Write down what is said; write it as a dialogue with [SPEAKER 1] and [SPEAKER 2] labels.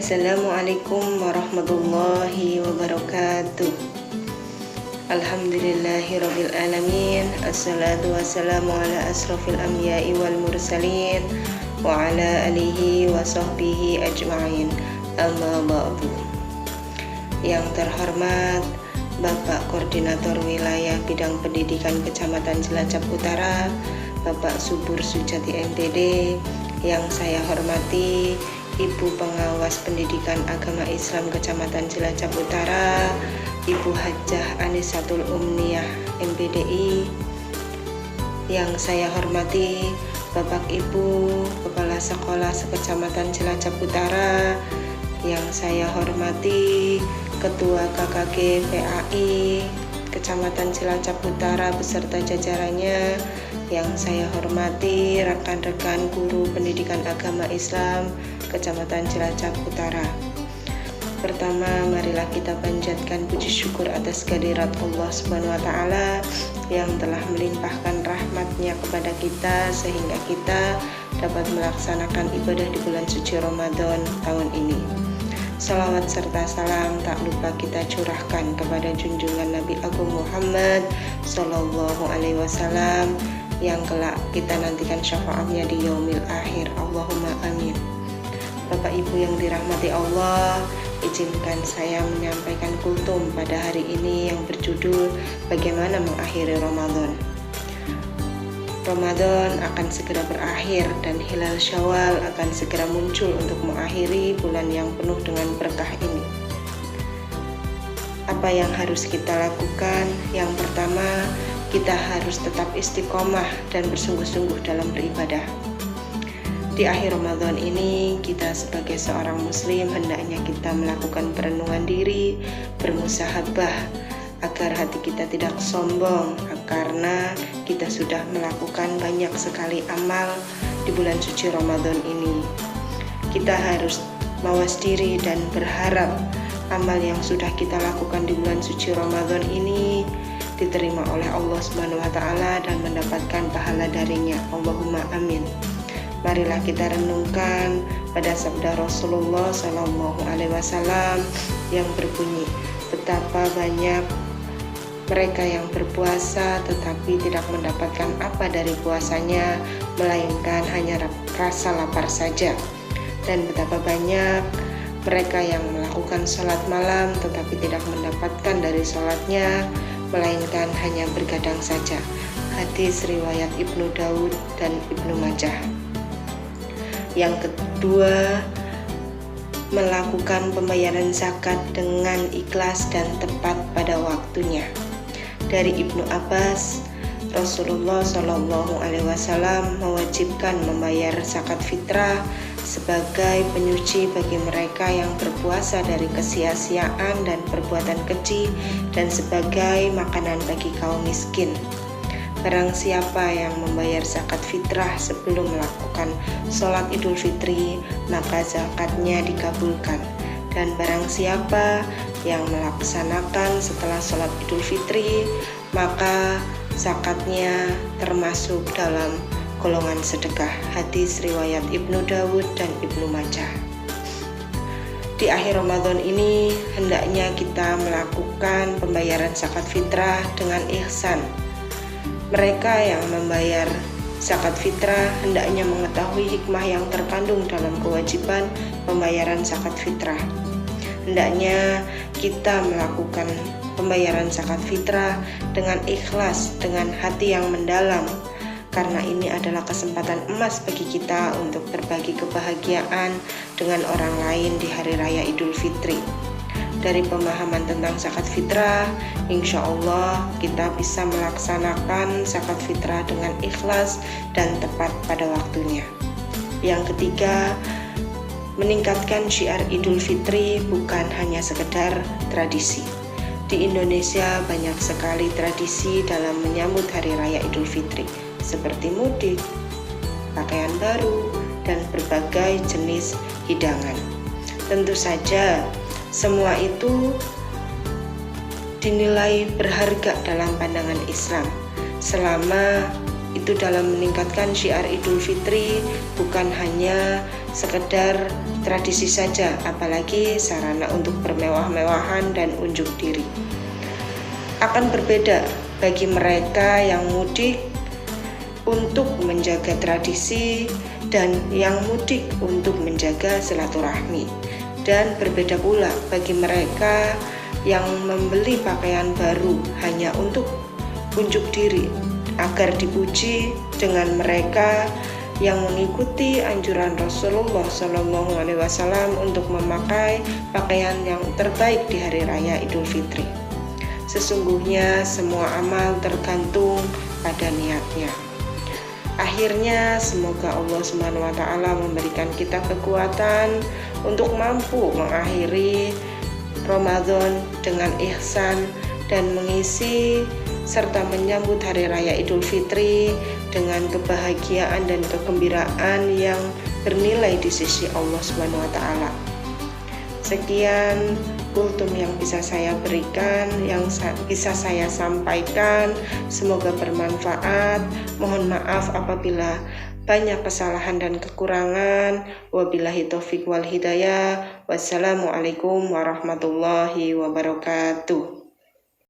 [SPEAKER 1] Assalamualaikum warahmatullahi wabarakatuh. Alhamdulillahirabbil alamin. Assalatu wassalamu ala asrofil anbiya'i wal mursalin wa ala alihi wa sahbihi ajma'in. Amma ba'du. Yang terhormat Bapak Koordinator Wilayah Bidang Pendidikan Kecamatan Cilacap Utara, Bapak Subur Sujati MPD. Yang saya hormati Ibu Pengawas Pendidikan Agama Islam Kecamatan Cilacap Utara, Ibu Hajah Anisatul Umniyah MPDI. Yang saya hormati Bapak Ibu Kepala Sekolah Sekecamatan Cilacap Utara. Yang saya hormati Ketua KKG PAI Kecamatan Cilacap Utara beserta jajarannya. Yang saya hormati rekan-rekan guru pendidikan agama Islam Kecamatan Cilacap Utara. Pertama, marilah kita panjatkan puji syukur atas kehadirat Allah Subhanahu wa Ta'ala yang telah melimpahkan rahmat-Nya kepada kita sehingga kita dapat melaksanakan ibadah di bulan suci Ramadan tahun ini. Salawat serta salam tak lupa kita curahkan kepada junjungan Nabi Agung Muhammad Sallallahu Alaihi Wasallam yang kelak kita nantikan syafaatnya di yaumil akhir. Allahumma amin. Bapak Ibu yang dirahmati Allah, izinkan saya menyampaikan kultum pada hari ini yang berjudul Bagaimana Mengakhiri Ramadan. Ramadan akan segera berakhir dan hilal Syawal akan segera muncul untuk mengakhiri bulan yang penuh dengan berkah ini. Apa yang harus kita lakukan? Yang pertama, kita harus tetap istiqomah dan bersungguh-sungguh dalam beribadah. Di akhir Ramadan ini, kita sebagai seorang muslim hendaknya kita melakukan perenungan diri, bermusahabah agar hati kita tidak sombong karena kita sudah melakukan banyak sekali amal di bulan suci Ramadan ini. Kita harus mawas diri dan berharap amal yang sudah kita lakukan di bulan suci Ramadan ini diterima oleh Allah Subhanahu wa Ta'ala dan mendapatkan pahala darinya. Allahumma amin. Marilah kita renungkan pada sabda Rasulullah Sallallahu Alaihi Wasallam yang berbunyi, betapa banyak mereka yang berpuasa tetapi tidak mendapatkan apa dari puasanya melainkan hanya rasa lapar saja, dan betapa banyak mereka yang melakukan sholat malam tetapi tidak mendapatkan dari sholatnya melainkan hanya bergadang saja. Hadis riwayat Ibnu Daud dan Ibnu Majah. Yang kedua, melakukan pembayaran zakat dengan ikhlas dan tepat pada waktunya. Dari Ibnu Abbas, Rasulullah Shallallahu Alaihi Wasallam mewajibkan membayar zakat fitrah sebagai penyuci bagi mereka yang berpuasa dari kesia-siaan dan perbuatan keji dan sebagai makanan bagi kaum miskin. Barang siapa yang membayar zakat fitrah sebelum melakukan sholat Idul Fitri, maka zakatnya dikabulkan. Dan barang siapa yang melaksanakan setelah sholat Idul Fitri, maka zakatnya termasuk dalam golongan sedekah. Hadis riwayat Ibnu Dawud dan Ibnu Majah. Di akhir Ramadan ini hendaknya kita melakukan pembayaran zakat fitrah dengan ihsan. Mereka yang membayar zakat fitrah hendaknya mengetahui hikmah yang terkandung dalam kewajiban pembayaran zakat fitrah. Hendaknya kita melakukan pembayaran zakat fitrah dengan ikhlas, dengan hati yang mendalam, karena ini adalah kesempatan emas bagi kita untuk berbagi kebahagiaan dengan orang lain di Hari Raya Idul Fitri. Dari pemahaman tentang zakat fitrah, insya Allah kita bisa melaksanakan zakat fitrah dengan ikhlas dan tepat pada waktunya. Yang ketiga, meningkatkan syiar Idul Fitri bukan hanya sekedar tradisi. Di Indonesia banyak sekali tradisi dalam menyambut Hari Raya Idul Fitri, seperti mudik, pakaian baru, dan berbagai jenis hidangan. Tentu saja semua itu dinilai berharga dalam pandangan Islam selama itu dalam meningkatkan syiar Idul Fitri bukan hanya sekedar tradisi saja, apalagi sarana untuk bermewah-mewahan dan unjuk diri. Akan berbeda bagi mereka yang mudik untuk menjaga tradisi dan yang mudik untuk menjaga silaturahmi, dan berbeda pula bagi mereka yang membeli pakaian baru hanya untuk unjuk diri agar dipuji dengan mereka yang mengikuti anjuran Rasulullah SAW untuk memakai pakaian yang terbaik di hari raya Idul Fitri. Sesungguhnya semua amal tergantung pada niatnya. Akhirnya semoga Allah SWT memberikan kita kekuatan untuk mampu mengakhiri Ramadan dengan ihsan dan mengisi serta menyambut hari raya Idul Fitri dengan kebahagiaan dan kegembiraan yang bernilai di sisi Allah SWT. Sekian kultum yang bisa saya berikan, yang bisa saya sampaikan. Semoga bermanfaat. Mohon maaf apabila banyak kesalahan dan kekurangan. Wabillahi taufiq wal hidayah. Wassalamualaikum warahmatullahi wabarakatuh.